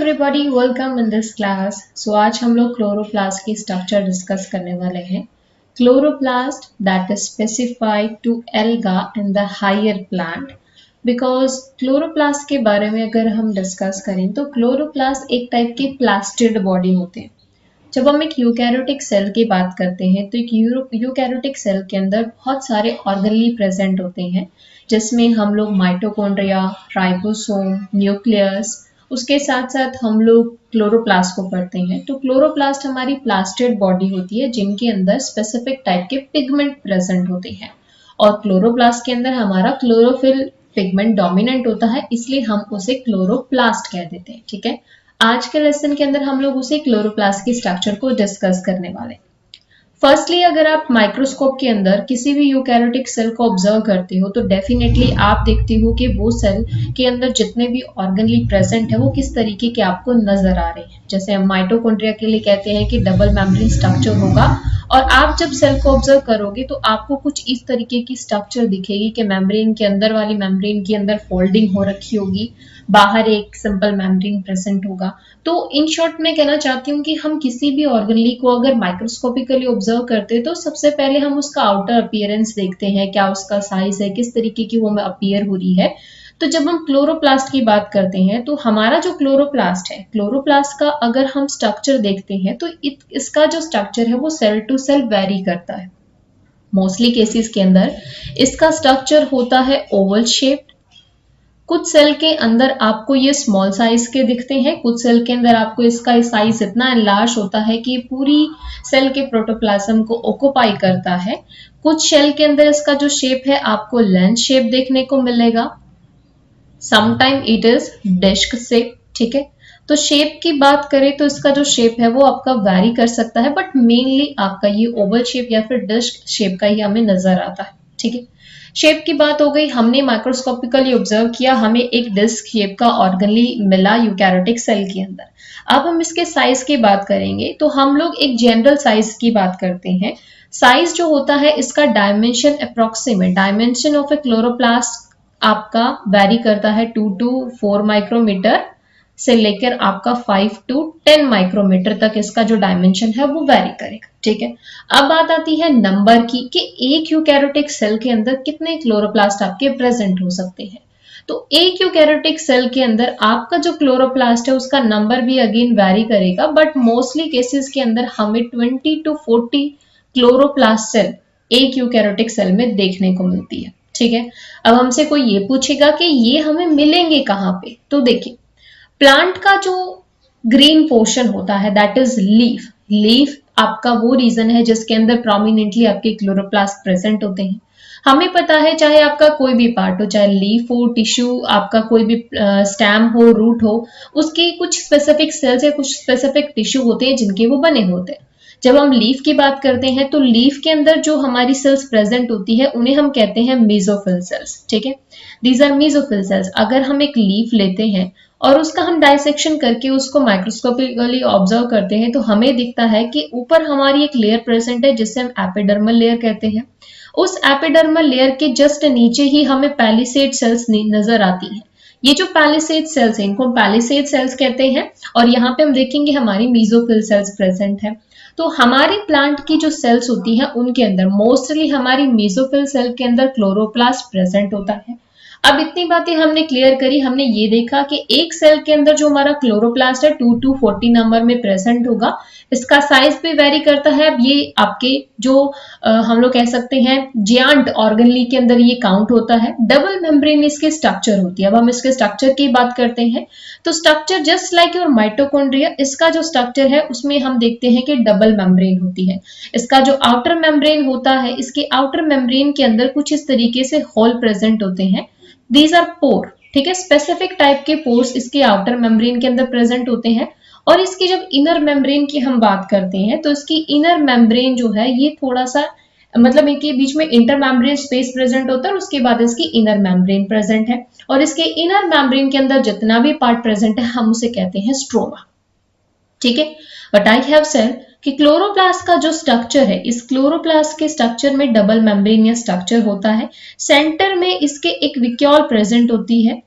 everybody, welcome in this class. So आज हम लोग क्लोरोप्लास्ट की स्ट्रक्चर डिस्कस करने वाले हैं. Chloroplast that is specified to alga in the higher plant. Because chloroplast के बारे में अगर हम डिस्कस करें तो क्लोरोप्लास्ट एक टाइप की प्लास्टिड बॉडी होते हैं. जब हम एक यूकैरियोटिक सेल की बात करते हैं तो एक यूकैरियोटिक सेल के अंदर बहुत सारे ऑर्गनली प्रेजेंट होते हैं, जिसमें हम लोग माइटोकॉन्ड्रिया, राइबोसोम, न्यूक्लियस, उसके साथ साथ हम लोग क्लोरोप्लास्ट को पढ़ते हैं. तो क्लोरोप्लास्ट हमारी प्लास्टिड बॉडी होती है जिनके अंदर स्पेसिफिक टाइप के पिगमेंट प्रेजेंट होते हैं, और क्लोरोप्लास्ट के अंदर हमारा क्लोरोफिल पिगमेंट डोमिनेंट होता है, इसलिए हम उसे क्लोरोप्लास्ट कह देते हैं. ठीक है, आज के लेसन के अंदर हम लोग उसी क्लोरोप्लास्ट की स्ट्रक्चर को डिस्कस करने वाले हैं. फर्स्टली अगर आप माइक्रोस्कोप के अंदर किसी भी यूकैरियोटिक सेल को ऑब्जर्व करते हो तो डेफिनेटली आप देखते हो कि वो सेल के अंदर जितने भी ऑर्गनली प्रेजेंट है वो किस तरीके के आपको नजर आ रहे हैं. जैसे हम माइटोकॉन्ड्रिया के लिए कहते हैं कि डबल मेम्ब्रेन स्ट्रक्चर होगा, और आप जब सेल को ऑब्जर्व करोगे तो आपको कुछ इस तरीके की स्ट्रक्चर दिखेगी कि मेम्ब्रेन के अंदर वाली मेम्ब्रेन के अंदर फोल्डिंग हो रखी होगी, बाहर एक सिंपल मेम्ब्रेन प्रेजेंट होगा. तो इन शॉर्ट मैं कहना चाहती हूँ कि हम किसी भी ऑर्गनली को अगर माइक्रोस्कोपिकली ऑब्जर्व करते हैं तो सबसे पहले हम उसका आउटर अपीयरेंस देखते हैं, क्या उसका साइज है, किस तरीके की वो अपीयर हो रही है. तो जब हम क्लोरोप्लास्ट की बात करते हैं तो हमारा जो क्लोरोप्लास्ट है, क्लोरोप्लास्ट का अगर हम स्ट्रक्चर देखते हैं तो इसका जो स्ट्रक्चर है वो सेल टू सेल वेरी करता है. मोस्टली केसेस के अंदर इसका स्ट्रक्चर होता है ओवल शेप्ड. कुछ सेल के अंदर आपको ये स्मॉल साइज के दिखते हैं, कुछ सेल के अंदर आपको इसका साइज इतना एनलार्ज होता है कि पूरी सेल के प्रोटोप्लाज्म को ऑक्युपाई करता है. कुछ सेल के अंदर इसका जो शेप है आपको लेंस शेप देखने को मिलेगा. Sometime it is disc shape. ठीक है, तो शेप की बात करें तो इसका जो शेप है वो आपका वैरी कर सकता है, बट मेनली आपका ये ओवल शेप या फिर डिस्क शेप का ही हमें नजर आता है. ठीक है, शेप की बात हो गई, हमने माइक्रोस्कोपिकली ऑब्जर्व किया, हमें एक डिस्क शेप का ऑर्गनली मिला यूकैरियोटिक सेल के अंदर. अब हम इसके साइज की बात करेंगे तो हम लोग एक जनरल साइज की बात करते हैं. साइज जो होता है इसका dimension approximate dimension of A chloroplast आपका वेरी करता है 2 to 4 माइक्रोमीटर से लेकर आपका 5 to 10 माइक्रोमीटर तक इसका जो डायमेंशन है वो वेरी करेगा. ठीक है, अब बात आती है नंबर की कि एक यूकैरियोटिक सेल के अंदर कितने क्लोरोप्लास्ट आपके प्रेजेंट हो सकते हैं. तो एक यूकैरियोटिक सेल के अंदर आपका जो क्लोरोप्लास्ट है उसका नंबर भी अगेन वेरी करेगा, बट मोस्टली केसेस के अंदर हमें 20 to 40 क्लोरोप्लास्ट सेल एक यूकैरियोटिक सेल में देखने को मिलती है. ठीक है, अब हमसे कोई ये पूछेगा कि ये हमें मिलेंगे कहाँ पे, तो देखिए प्लांट का जो ग्रीन पोर्शन होता है दैट इज लीफ. लीफ आपका वो रीजन है जिसके अंदर प्रोमिनेंटली आपके क्लोरोप्लास्ट प्रेजेंट होते हैं. हमें पता है चाहे आपका कोई भी पार्ट हो, चाहे लीफ हो, टिश्यू, आपका कोई भी स्टेम हो, रूट हो, उसके कुछ स्पेसिफिक सेल्स या कुछ स्पेसिफिक टिश्यू होते हैं जिनके वो बने होते हैं. जब हम लीफ की बात करते हैं तो लीफ के अंदर जो हमारी सेल्स प्रेजेंट होती है उन्हें हम कहते हैं मेसोफिल सेल्स. ठीक है, दीज आर मेसोफिल सेल्स. अगर हम एक लीफ लेते हैं और उसका हम डाइसेक्शन करके उसको माइक्रोस्कोपिकली ऑब्जर्व करते हैं तो हमें दिखता है कि ऊपर हमारी एक लेयर प्रेजेंट है जिसे हम एपिडर्मल लेयर कहते हैं. उस एपिडर्मल लेयर के जस्ट नीचे ही हमें पैलिसेड सेल्स नजर आती हैं. ये जो पैलिसेड सेल्स हैं इनको हम पैलिसेड सेल्स कहते हैं, और यहाँ पे हम देखेंगे हमारी मेसोफिल सेल्स प्रेजेंट है. तो हमारी प्लांट की जो सेल्स होती हैं उनके अंदर मोस्टली हमारी मेसोफिल सेल के अंदर क्लोरोप्लास्ट प्रेजेंट होता है. अब इतनी बातें हमने क्लियर करी, हमने ये देखा कि एक सेल के अंदर जो हमारा क्लोरोप्लास्ट है 2 to 40 नंबर में प्रेजेंट होगा. इसका साइज भी वेरी करता है. अब ये आपके जो हम लोग कह सकते हैं जियांट ऑर्गनली के अंदर ये काउंट होता है. डबल मेम्ब्रेन इसके स्ट्रक्चर होती है. अब हम इसके स्ट्रक्चर की बात करते हैं तो structure just like your mitochondria, इसका जो स्ट्रक्चर है उसमें हम देखते हैं कि डबल मेम्ब्रेन होती है. इसका जो आउटर मेम्ब्रेन होता है, इसके आउटर मेम्ब्रेन के अंदर कुछ इस तरीके से होल प्रेजेंट होते हैं. दीज आर पोर. ठीक है, स्पेसिफिक टाइप के पोर्स इसके आउटर मेम्ब्रेन के अंदर प्रेजेंट होते हैं. और इसकी जब इनर मेम्ब्रेन की हम बात करते हैं तो इसकी इनर मेम्ब्रेन जो है ये थोड़ा सा मतलब इनके बीच में इंटर मेम्ब्रेन स्पेस प्रेजेंट होता है, और उसके बाद इसकी इनर मेम्ब्रेन प्रेजेंट है. और इसके इनर मेम्ब्रेन के अंदर जितना भी पार्ट प्रेजेंट है हम उसे कहते हैं स्ट्रोमा. ठीक है, बट आई हैव सेड कि क्लोरोप्लास्ट का जो स्ट्रक्चर है, इस क्लोरोप्लास्ट के स्ट्रक्चर में डबल मेम्ब्रेन या स्ट्रक्चर होता है. सेंटर में इसके एक विक्यूल प्रेजेंट होती है.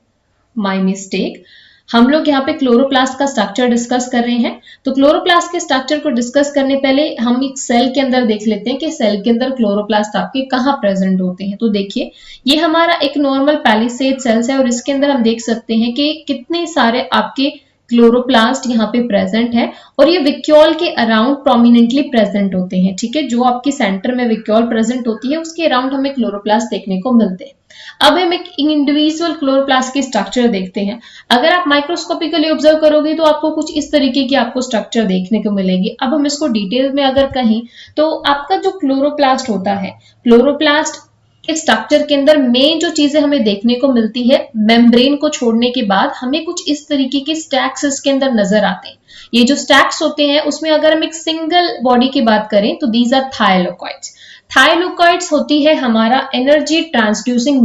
माय मिस्टेक, हम लोग यहाँ पे क्लोरोप्लास्ट का स्ट्रक्चर डिस्कस कर रहे हैं। तो क्लोरोप्लास्ट के स्ट्रक्चर को डिस्कस करने पहले हम एक सेल के अंदर देख लेते हैं कि सेल के अंदर क्लोरोप्लास्ट आपके कहाँ प्रेजेंट होते हैं। तो देखिए ये हमारा एक नॉर्मल पैलिसेड सेल्स है और इसके अंदर हम देख सकते हैं कि कितने सारे आपके क्लोरोप्लास्ट यहाँ पे प्रेजेंट है और ये विक्यूल के अराउंड प्रोमिनेंटली प्रेजेंट होते हैं। ठीक है, जो आपके सेंटर में विक्यूल प्रेजेंट होती है उसके अराउंड हमें क्लोरोप्लास्ट देखने को मिलते हैं। अब हम एक इंडिविजुअल क्लोरोप्लास्ट की स्ट्रक्चर देखते हैं। अगर आप माइक्रोस्कोपिकली ऑब्जर्व करोगे तो आपको कुछ इस तरीके की आपको स्ट्रक्चर देखने को मिलेगी। अब हम इसको डिटेल में अगर कहें तो आपका जो क्लोरोप्लास्ट होता है, क्लोरोप्लास्ट के स्ट्रक्चर के अंदर मेन जो चीजें हमें देखने को मिलती है, मेम्ब्रेन को छोड़ने के बाद हमें कुछ इस तरीके के स्टैक्स इसके अंदर नजर आते हैं। ये जो स्टैक्स होते हैं उसमें अगर हम एक सिंगल बॉडी की बात करें तो दीज आर थायलोकॉइड्स। थायलोकॉइड्स होती है हमारा एनर्जी ट्रांसड्यूसिंग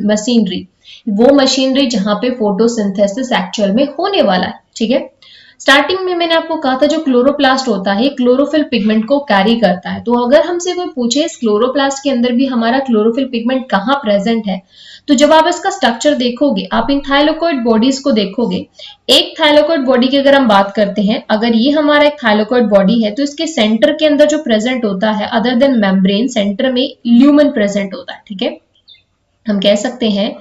मशीनरी, वो मशीनरी जहां पे फोटोसिंथेसिस एक्चुअल में होने वाला है। ठीक है, स्टार्टिंग में मैंने आपको कहा था जो क्लोरोप्लास्ट होता है क्लोरोफिल पिगमेंट को कैरी करता है। तो अगर हमसे कोई पूछे इस क्लोरोप्लास्ट के अंदर भी हमारा क्लोरोफिल पिगमेंट कहाँ प्रेजेंट है, तो जब आप इसका स्ट्रक्चर देखोगे, आप इन थाइलोकॉइड बॉडीज को देखोगे। एक थाइलोकॉइड बॉडी की अगर हम बात करते हैं, अगर ये हमारा एक थाइलोकॉइड बॉडी है तो इसके सेंटर के अंदर जो प्रेजेंट होता है अदर देन मेम्ब्रेन, सेंटर में ल्यूमेन प्रेजेंट होता है। ठीक है, हम कह सकते हैं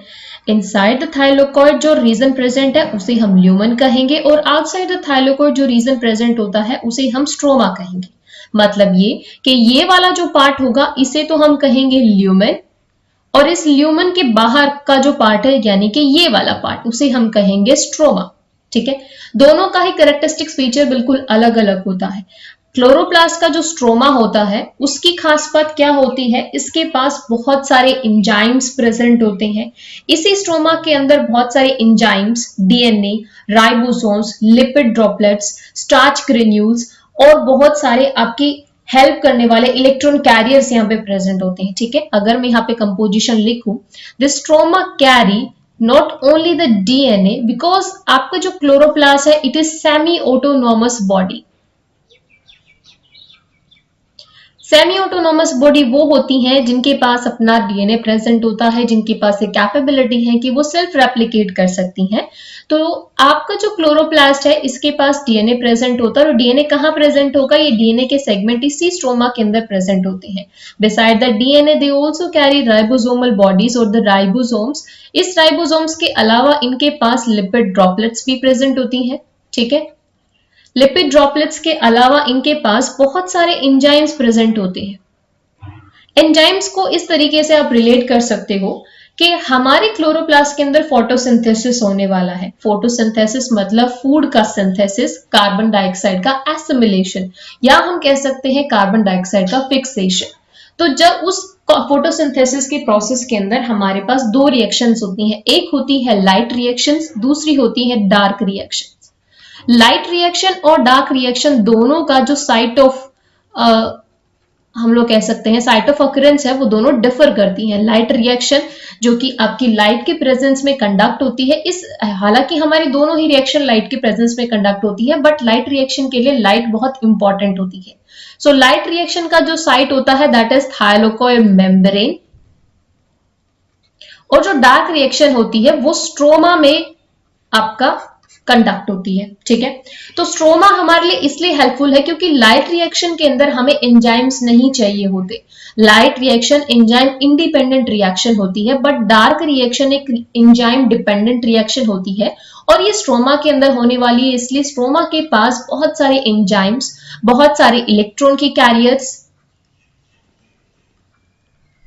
इनसाइड द थाइलोकॉइड जो रीजन प्रेजेंट है उसे हम ल्यूमेन कहेंगे और आउटसाइड द थाइलोकॉइड जो रीजन प्रेजेंट होता है उसे हम स्ट्रोमा कहेंगे। मतलब ये कि ये वाला जो पार्ट होगा इसे तो हम कहेंगे ल्यूमेन और इस ल्यूमेन के बाहर का जो पार्ट है यानी कि ये वाला पार्ट उसे हम कहेंगे स्ट्रोमा। ठीक है, दोनों का ही कैरेक्टरिस्टिक्स फीचर बिल्कुल अलग अलग होता है। क्लोरोप्लास्ट का जो स्ट्रोमा होता है उसकी खास बात क्या होती है, इसके पास बहुत सारे एंजाइम्स प्रेजेंट होते हैं। इसी स्ट्रोमा के अंदर बहुत सारे enzymes, DNA, ribosomes, lipid droplets, starch granules और बहुत सारे आपकी हेल्प करने वाले इलेक्ट्रॉन कैरियर्स यहाँ पे प्रेजेंट होते हैं। ठीक है, अगर मैं यहाँ पे कंपोजिशन लिखूं, the stroma carry not only the DNA because आपका जो क्लोरोप्लास्ट है it is semi autonomous body. Semi autonomous body वो होती हैं जिनके पास अपना डीएनए प्रेजेंट होता है, जिनके पास एक कैपेबिलिटी है कि वो सेल्फ रेप्लिकेट कर सकती हैं। तो आपका जो क्लोरोप्लास्ट है इसके पास डीएनए प्रेजेंट होता है और डीएनए कहाँ प्रेजेंट होगा, ये डीएनए के सेगमेंट इसी स्ट्रोमा के अंदर प्रेजेंट होते हैं। Beside the DNA they also carry ribosomal bodies और द राइबोसोम्स। इस राइबोसोम्स के अलावा इनके पास लिपिड ड्रॉपलेट्स भी प्रेजेंट होती हैं। ठीक है, लिपिड ड्रॉपलेट्स के अलावा इनके पास बहुत सारे एंजाइम्स प्रेजेंट होते हैं। एंजाइम्स को इस तरीके से आप रिलेट कर सकते हो कि हमारे क्लोरोप्लास्ट के अंदर फोटोसिंथेसिस होने वाला है। फोटोसिंथेसिस मतलब फूड का सिंथेसिस, कार्बन डाइऑक्साइड का एसिमिलेशन, या हम कह सकते हैं कार्बन डाइऑक्साइड का फिक्सेशन। तो जब उस फोटोसिंथेसिस के प्रोसेस के अंदर हमारे पास दो रिएक्शंस होती हैं, एक होती है लाइट रिएक्शंस, दूसरी होती है डार्क रिएक्शंस। लाइट रिएक्शन और डार्क रिएक्शन दोनों का जो साइट ऑफ हम लोग कह सकते हैं साइट ऑफ ऑकरेंस है वो दोनों डिफर करती हैं। लाइट रिएक्शन जो कि आपकी लाइट के प्रेजेंस में कंडक्ट होती है, इस हालांकि हमारी दोनों ही रिएक्शन लाइट के प्रेजेंस में कंडक्ट होती है, बट लाइट रिएक्शन के लिए लाइट बहुत इंपॉर्टेंट होती है। सो लाइट रिएक्शन का जो साइट होता है दैट इज थाइलोकॉइड मेम्ब्रेन, और जो डार्क रिएक्शन होती है वो स्ट्रोमा में आपका कंडक्ट होती है। ठीक है, तो स्ट्रोमा हमारे लिए इसलिए हेल्पफुल है क्योंकि लाइट रिएक्शन के अंदर हमें एंजाइम्स नहीं चाहिए होते। Light reaction enzyme independent reaction होती है, बट डार्क रिएक्शन एक एंजाइम डिपेंडेंट रिएक्शन होती है और ये स्ट्रोमा के अंदर होने वाली है। इसलिए स्ट्रोमा के पास बहुत सारे एंजाइम्स, बहुत सारे इलेक्ट्रॉन के कैरियर्स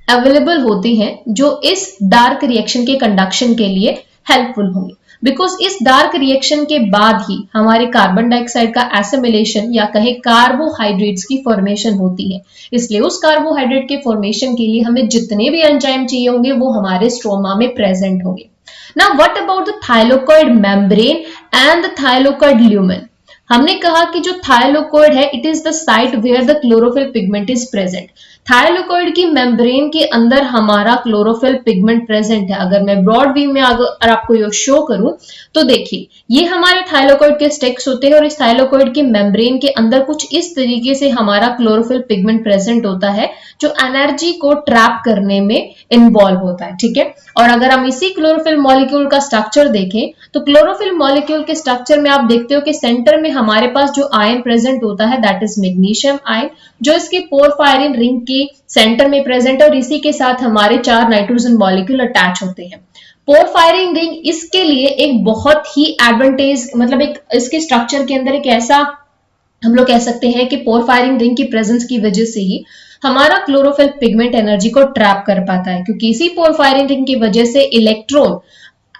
अवेलेबल होते हैं जो इस डार्क रिएक्शन के कंडक्शन के लिए हेल्पफुल होंगे। बिकॉज इस डार्क रिएक्शन के बाद ही हमारे कार्बन डाइऑक्साइड का एसिमिलेशन या कहे कार्बोहाइड्रेट्स की फॉर्मेशन होती है। इसलिए उस कार्बोहाइड्रेट के फॉर्मेशन के लिए हमें जितने भी एंजाइम चाहिए होंगे वो हमारे स्ट्रोमा में प्रेजेंट होंगे। Now what about the thylakoid membrane and the thylakoid lumen. हमने कहा कि जो थायलोकॉइड है it is the site where the chlorophyll pigment is present. Thylakoid की मेम्ब्रेन के अंदर हमारा क्लोरोफिल पिगमेंट प्रेजेंट है। अगर मैं ब्रॉड व्यू में अगर आपको ये शो करूं तो देखिए ये हमारे थायलोकॉइड के स्टेक्स होते हैं और इस थायलोकॉइड के मेम्ब्रेन के अंदर कुछ इस तरीके से हमारा क्लोरोफिल पिगमेंट प्रेजेंट होता है जो एनर्जी को ट्रैप करने में इन्वॉल्व होता है, ठीक है। और अगर हम इसी क्लोरोफिल मॉलिक्यूल का स्ट्रक्चर देखें तो क्लोरोफिल मॉलिक्यूल के स्ट्रक्चर में आप देखते हो कि सेंटर में हमारे पास जो आयन प्रेजेंट होता है दैट इज मैग्नीशियम आयन, जो इसके पोरफायरिन रिंग के सेंटर में प्रेजेंट है और इसी के साथ हमारे 4 नाइट्रोजन मॉलिक्यूल अटैच होते हैं। पोरफायरिन रिंग इसके लिए एक बहुत ही एडवांटेज, मतलब एक इसके स्ट्रक्चर के अंदर एक ऐसा हम लोग कह सकते हैं कि पोरफायरिन रिंग की प्रेजेंस की वजह से ही हमारा क्लोरोफिल पिगमेंट एनर्जी को ट्रैप कर पाता है, क्योंकि इसी पोरफायरिन रिंग की वजह से इलेक्ट्रॉन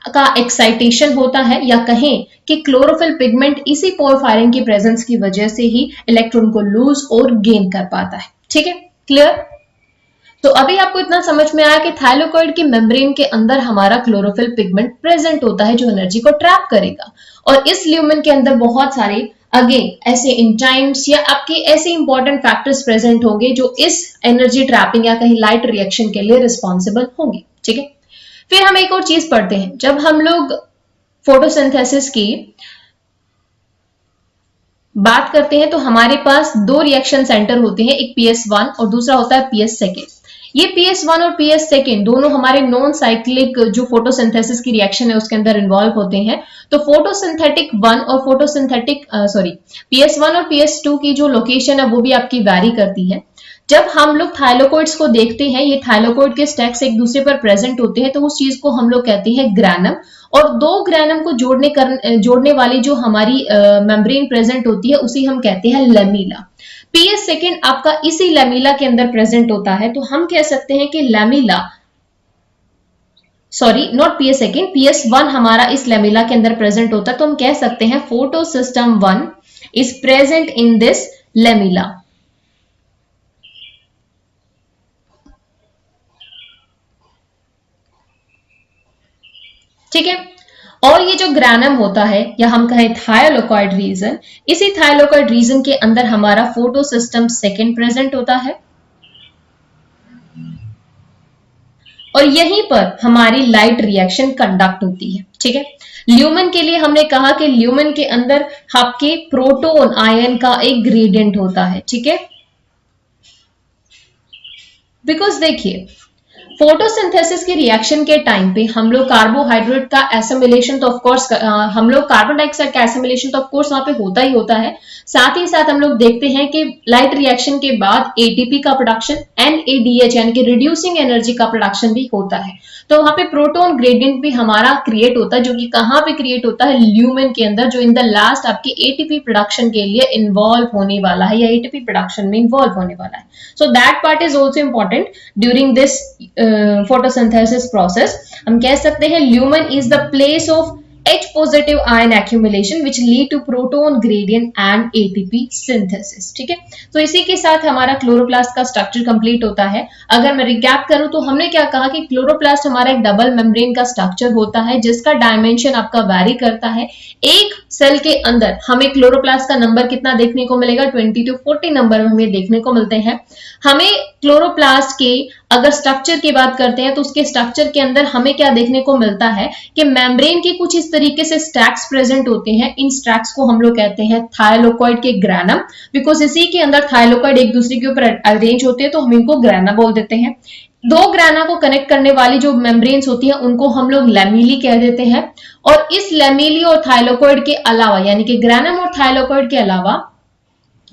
का एक्साइटेशन होता है, या कहें कि क्लोरोफिल पिगमेंट इसी पोरफायरिन की प्रेजेंस की वजह से ही इलेक्ट्रॉन को लूज और गेन कर पाता है। ठीक है, क्लियर? तो अभी आपको इतना समझ में आया कि थायलोकॉइड की मेम्ब्रेन के अंदर हमारा क्लोरोफिल पिगमेंट प्रेजेंट होता है जो एनर्जी को ट्रैप करेगा। और इस ल्यूमेन के अंदर बहुत सारे अगेन ऐसे एंजाइम्स या आपके ऐसे इंपॉर्टेंट फैक्टर्स प्रेजेंट होंगे जो इस एनर्जी ट्रैपिंग या कहीं लाइट रिएक्शन के लिए रिस्पॉन्सिबल होंगे। ठीक है, फिर हम एक और चीज पढ़ते हैं। जब हम लोग फोटोसिंथेसिस की बात करते हैं तो हमारे पास 2 रिएक्शन सेंटर होते हैं, एक PS1 और दूसरा होता है PS2। ये PS1 और PS2 दोनों हमारे नॉन साइक्लिक जो फोटोसिंथेसिस की रिएक्शन है उसके अंदर इन्वॉल्व होते हैं। तो फोटोसिंथेटिक 1 और फोटोसिंथेटिक PS1 और PS2 की जो लोकेशन है वो भी आपकी वैरी करती है। जब हम लोग थाइलोकॉइड्स को देखते हैं, ये थाइलोकॉइड के स्टैक्स एक दूसरे पर प्रेजेंट होते हैं, तो उस चीज को हम लोग कहते हैं ग्रैनम। और 2 ग्रैनम को जोड़ने वाली जो हमारी मेम्ब्रेन प्रेजेंट होती है उसी हम कहते हैं लेमिला। PS2 आपका इसी लेमिला के अंदर प्रेजेंट होता है, तो हम कह सकते हैं कि lamella, sorry not PS2, PS1 हमारा इस लेमिला के अंदर प्रेजेंट होता है, तो हम कह सकते हैं photosystem 1 is present in this lamella. ठीक है, और ये जो ग्रैनम होता है या हम कहें थायलोकॉइड रीजन, इसी थायलोकॉइड रीजन के अंदर हमारा फोटोसिस्टम 2 प्रेजेंट होता है और यहीं पर हमारी लाइट रिएक्शन कंडक्ट होती है। ठीक है, ल्यूमेन के लिए हमने कहा कि ल्यूमेन के अंदर आपके प्रोटॉन आयन का एक ग्रेडियंट होता है। ठीक है, बिकॉज देखिए फोटोसिंथेसिस की रिएक्शन के टाइम पे हम लोग कार्बोहाइड्रेट का एसिमिलेशन तो ऑफ कोर्स हम लोग कार्बन डाइऑक्साइड का एसिमिलेशन तो ऑफ कोर्स वहां पे होता ही होता है। साथ ही साथ हम लोग देखते हैं कि लाइट रिएक्शन के बाद एटीपी का प्रोडक्शन, NADH यानी कि रिड्यूसिंग एनर्जी का प्रोडक्शन भी होता है। तो वहां पे प्रोटॉन ग्रेडियंट भी हमारा क्रिएट होता है, जो कि कहां पे क्रिएट होता है? ल्यूमेन के अंदर, जो इन द लास्ट आपके एटीपी प्रोडक्शन के लिए इन्वॉल्व होने वाला है या एटीपी प्रोडक्शन में इन्वॉल्व होने वाला है। So that part is also important during this photosynthesis process। हम कह सकते हैं lumen is the place of H positive ion accumulation which lead to proton gradient and ATP synthesis। ठीक है, तो इसी के साथ हमारा क्लोरोप्लास्ट का स्ट्रक्चर कंप्लीट होता है। अगर मैं रिकैप करूं तो हमने क्या कहा कि क्लोरोप्लास्ट हमारा एक डबल मेम्ब्रेन का स्ट्रक्चर होता है जिसका डायमेंशन आपका वैरी करता है। एक सेल के अंदर हमें क्लोरोप्लास्ट का नंबर कितना देखने को मिलेगा? 20 to 40 नंबर हमें देखने को मिलते हैं। हमें क्लोरोप्लास्ट के अगर स्ट्रक्चर की बात करते हैं तो उसके स्ट्रक्चर के अंदर हमें क्या देखने को मिलता है कि मेम्ब्रेन के कुछ इस तरीके से स्टैक्स प्रेजेंट होते हैं। इन स्टैक्स को हम लोग कहते हैं थायलोकॉइड के ग्रैनम, बिकॉज इसी के अंदर थायलोकॉइड एक दूसरे के ऊपर अरेंज होते हैं तो हम इनको ग्रैना बोल देते हैं। 2 ग्रैना को कनेक्ट करने वाली जो मेम्ब्रेन्स होती है उनको हम लोग लेमिली कह देते हैं। और इस लेमिली और थायलोकॉइड के अलावा यानी कि ग्रैनम और थायलोकॉइड के अलावा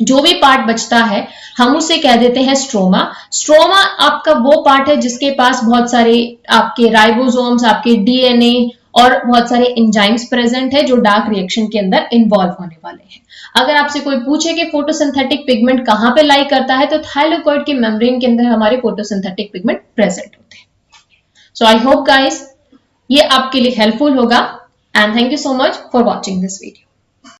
जो भी पार्ट बचता है हम उसे कह देते हैं स्ट्रोमा। स्ट्रोमा आपका वो पार्ट है जिसके पास बहुत सारे आपके राइबोसोम्स, आपके DNA और बहुत सारे एंजाइम्स प्रेजेंट है जो डार्क रिएक्शन के अंदर इन्वॉल्व होने वाले हैं। अगर आपसे कोई पूछे कि फोटोसिंथेटिक पिगमेंट कहां पे लाई करता है तो थायलोकॉइड के मेम्ब्रेन के अंदर हमारे फोटोसिंथेटिक पिगमेंट प्रेजेंट होते हैं। सो आई होप गाइस ये आपके लिए हेल्पफुल होगा and thank you so much for watching this video.